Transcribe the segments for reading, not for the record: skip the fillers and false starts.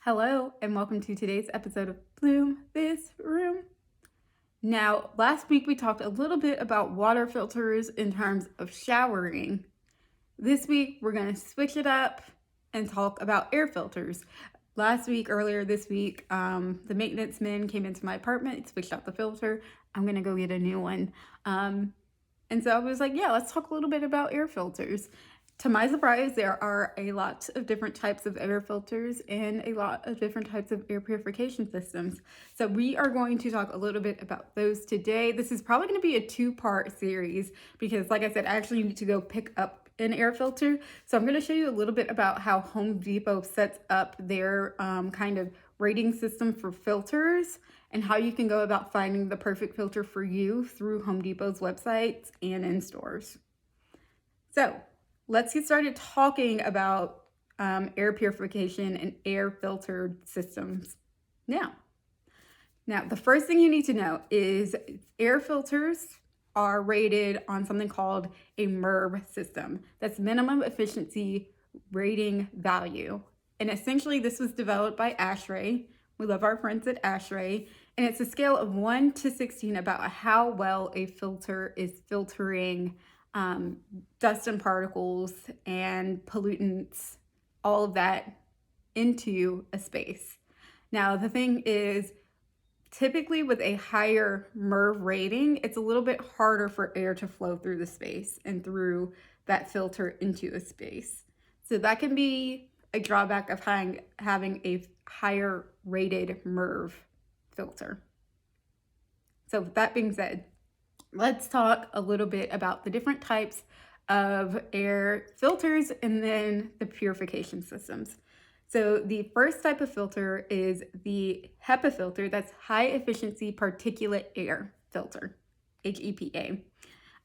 Hello, and welcome to today's episode of Bloom This Room. Now, last week we talked a little bit about water filters in terms of showering. This week we're going to switch it up and talk about air filters. Earlier this week, the maintenance men came into my apartment, switched out the filter. I'm going to go get a new one. And so I was like, yeah, let's talk a little bit about air filters. To my surprise, there are a lot of different types of air filters and a lot of different types of air purification systems. So we are going to talk a little bit about those today. This is probably going to be a two-part series because, like I said, I actually need to go pick up an air filter. So I'm going to show you a little bit about how Home Depot sets up their kind of rating system for filters and how you can go about finding the perfect filter for you through Home Depot's websites and in stores. So let's get started talking about air purification and air filtered systems now. Now, the first thing you need to know is air filters are rated on something called a MERV system. That's minimum efficiency rating value. And essentially, this was developed by ASHRAE. We love our friends at ASHRAE. And it's a scale of 1 to 16 about how well a filter is filtering dust and particles and pollutants, all of that into a space. Now, the thing is, typically with a higher MERV rating, it's a little bit harder for air to flow through the space and through that filter into a space. So that can be a drawback of having a higher rated MERV filter. So with that being said, let's talk a little bit about the different types of air filters and then the purification systems. So the first type of filter is the HEPA filter, that's high efficiency particulate air filter, HEPA.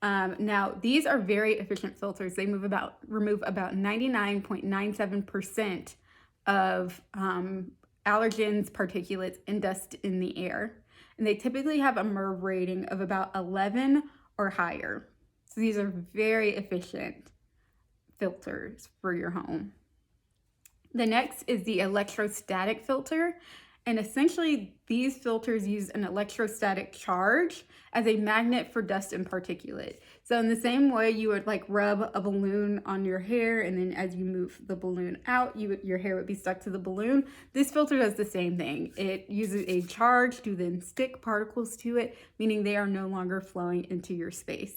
Now, these are very efficient filters. They remove about 99.97% of allergens, particulates, and dust in the air. And they typically have a MERV rating of about 11 or higher. So these are very efficient filters for your home. The next is the electrostatic filter. And essentially, these filters use an electrostatic charge as a magnet for dust and particulate. So in the same way you would like rub a balloon on your hair, and then as you move the balloon out, your hair would be stuck to the balloon. This filter does the same thing. It uses a charge to then stick particles to it, meaning they are no longer flowing into your space.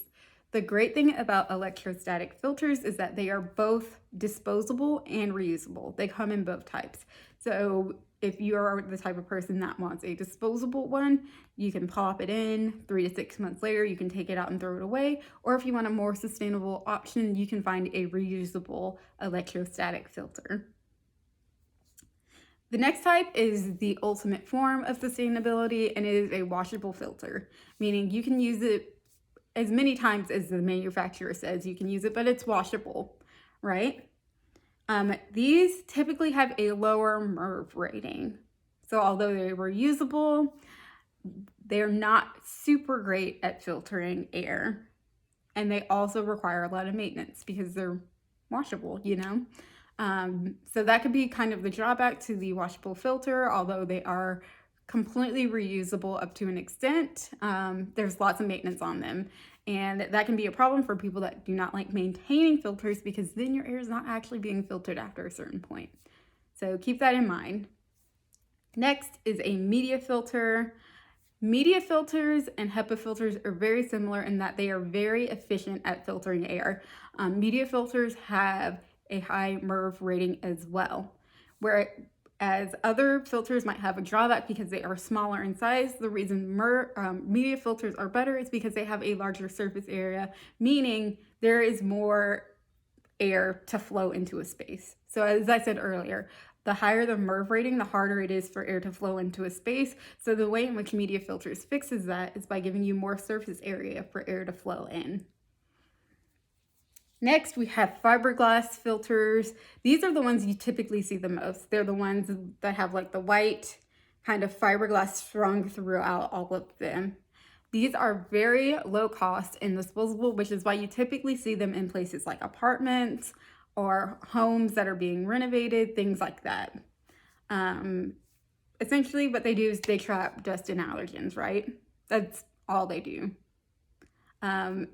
The great thing about electrostatic filters is that they are both disposable and reusable. They come in both types. So if you're the type of person that wants a disposable one, you can pop it in. 3 to 6 months later, you can take it out and throw it away. Or if you want a more sustainable option, you can find a reusable electrostatic filter. The next type is the ultimate form of sustainability, and it is a washable filter, meaning you can use it as many times as the manufacturer says you can use it, but it's washable, right? These typically have a lower MERV rating. So although they were usable, they're not super great at filtering air. And they also require a lot of maintenance because they're washable, So that could be kind of the drawback to the washable filter, although they are completely reusable up to an extent. There's lots of maintenance on them. And that can be a problem for people that do not like maintaining filters because then your air is not actually being filtered after a certain point. So keep that in mind. Next is a media filter. Media filters and HEPA filters are very similar in that they are very efficient at filtering air. Media filters have a high MERV rating as well, whereas other filters might have a drawback because they are smaller in size. The reason media filters are better is because they have a larger surface area, meaning there is more air to flow into a space. So as I said earlier, the higher the MERV rating, the harder it is for air to flow into a space. So the way in which media filters fixes that is by giving you more surface area for air to flow in. Next, we have fiberglass filters. These are the ones you typically see the most. They're the ones that have like the white kind of fiberglass strung throughout all of them. These are very low cost and disposable, which is why you typically see them in places like apartments or homes that are being renovated, things like that. Essentially what they do is they trap dust and allergens, right? That's all they do. And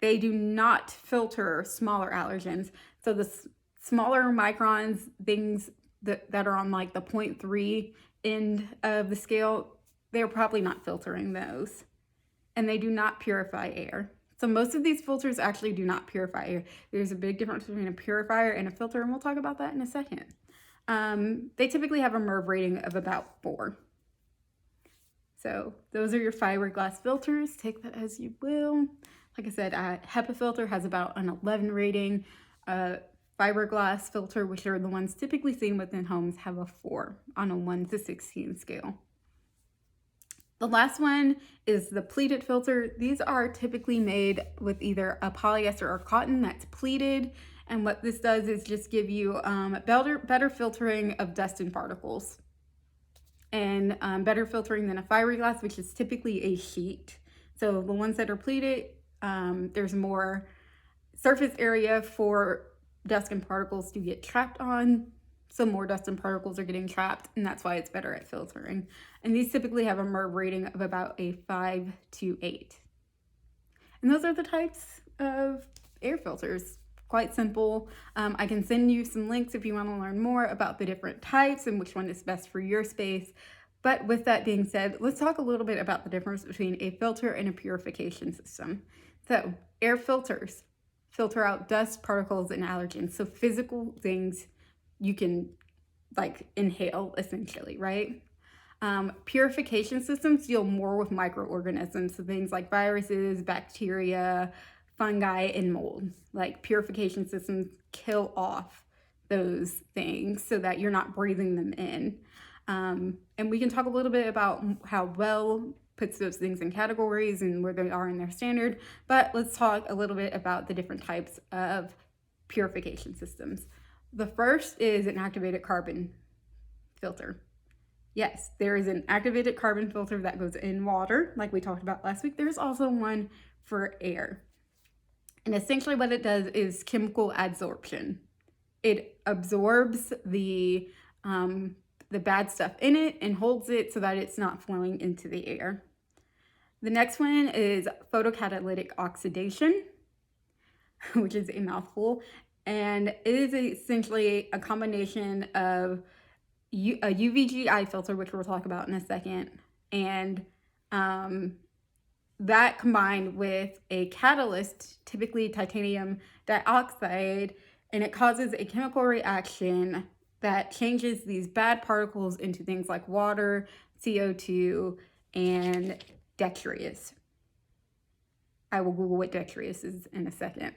they do not filter smaller allergens. So the smaller microns, things that are on like the 0.3 end of the scale, they're probably not filtering those. And they do not purify air. So most of these filters actually do not purify air. There's a big difference between a purifier and a filter, and we'll talk about that in a second. They typically have a MERV rating of about 4. So those are your fiberglass filters. Take that as you will. Like I said, a HEPA filter has about an 11 rating. Fiberglass filter, which are the ones typically seen within homes, have a 4 on a 1 to 16 scale. The last one is the pleated filter. These are typically made with either a polyester or cotton that's pleated. And what this does is just give you better filtering of dust and particles. And better filtering than a fiberglass, which is typically a sheet. So the ones that are pleated, there's more surface area for dust and particles to get trapped on. So more dust and particles are getting trapped, and that's why it's better at filtering. And these typically have a MERV rating of about a 5 to 8. And those are the types of air filters. Quite simple. I can send you some links if you want to learn more about the different types and which one is best for your space. But with that being said, let's talk a little bit about the difference between a filter and a purification system. So air filters filter out dust, particles, and allergens. So physical things you can like inhale essentially, right? Purification systems deal more with microorganisms, so things like viruses, bacteria, fungi, and mold. Like purification systems kill off those things so that you're not breathing them in. And we can talk a little bit about how WELL puts those things in categories and where they are in their standard, but let's talk a little bit about the different types of purification systems. The first is an activated carbon filter. Yes, there is an activated carbon filter that goes in water, like we talked about last week. There's also one for air. And essentially what it does is chemical adsorption. It absorbs the bad stuff in it and holds it so that it's not flowing into the air. The next one is photocatalytic oxidation, which is a mouthful. And it is essentially a combination of a UVGI filter, which we'll talk about in a second, and that combined with a catalyst, typically titanium dioxide, and it causes a chemical reaction that changes these bad particles into things like water, CO2, and detritus. I will Google what detritus is in a second.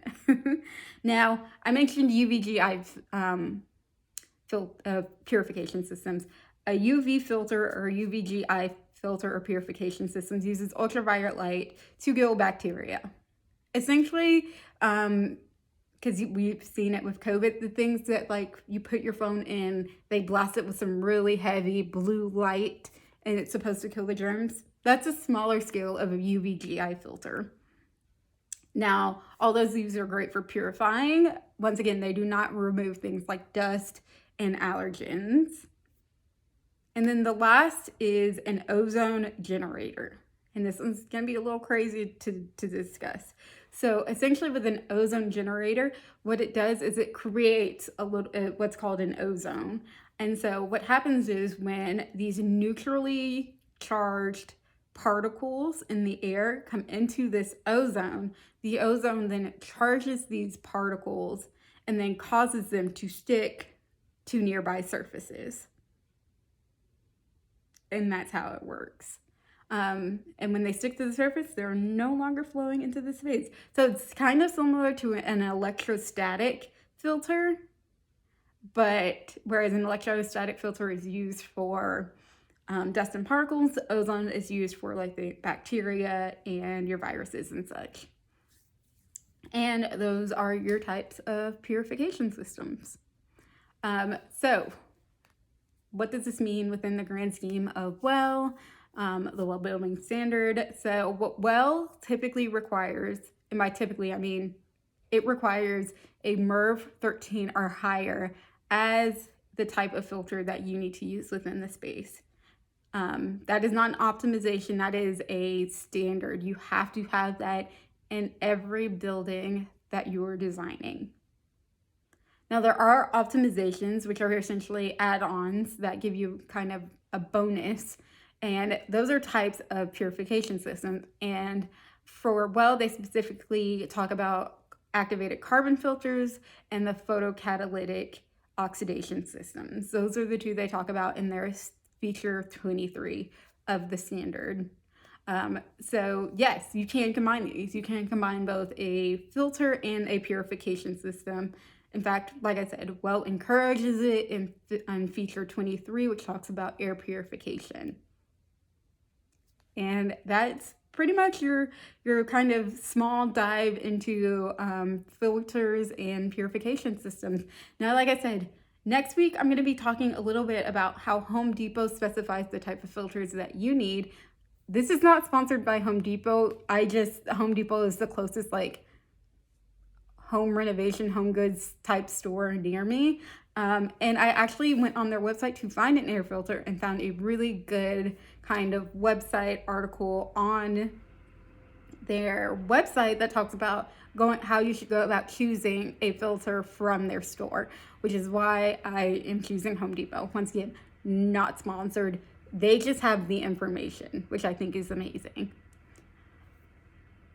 Now, I mentioned UVGI purification systems. A UV filter or UVGI filter or purification systems uses ultraviolet light to kill bacteria. Essentially, because we've seen it with COVID, the things that like you put your phone in, they blast it with some really heavy blue light and it's supposed to kill the germs. That's a smaller scale of a UVGI filter. Now, although these are great for purifying, once again, they do not remove things like dust and allergens. And then the last is an ozone generator. And this one's going to be a little crazy to discuss. So essentially with an ozone generator, what it does is it creates a little what's called an ozone. And so what happens is when these neutrally charged particles in the air come into this ozone, the ozone then charges these particles and then causes them to stick to nearby surfaces. And that's how it works. And when they stick to the surface, they're no longer flowing into the space. So it's kind of similar to an electrostatic filter, but whereas an electrostatic filter is used for dust and particles, ozone is used for like the bacteria and your viruses and such. And those are your types of purification systems. So what does this mean within the grand scheme of WELL, the WELL building standard? So what WELL typically requires, and by typically I mean it requires a MERV 13 or higher as the type of filter that you need to use within the space. That is not an optimization, that is a standard. You have to have that in every building that you are designing. Now, there are optimizations, which are essentially add-ons that give you kind of a bonus, and those are types of purification systems. And for they specifically talk about activated carbon filters and the photocatalytic oxidation systems. Those are the two they talk about in their feature 23 of the standard. So yes, you can combine these. You can combine both a filter and a purification system. In fact, like I said, encourages it in feature 23, which talks about air purification. And that's pretty much your kind of small dive into filters and purification systems. Now, like I said, next week I'm going to be talking a little bit about how Home Depot specifies the type of filters that you need. This is not sponsored by Home Depot. Home Depot is the closest home renovation, home goods type store near me. And I actually went on their website to find an air filter and found a really good kind of website article on their website that talks about how you should go about choosing a filter from their store, which is why I am choosing Home Depot. Once again, not sponsored. They just have the information, which I think is amazing.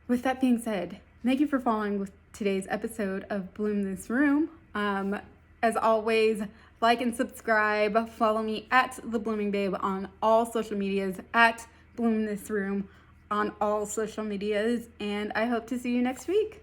With that being said, thank you for following with today's episode of Bloom This Room. As always, like and subscribe. Follow me at The Blooming Babe on all social medias, at Bloom This Room on all social medias, and I hope to see you next week.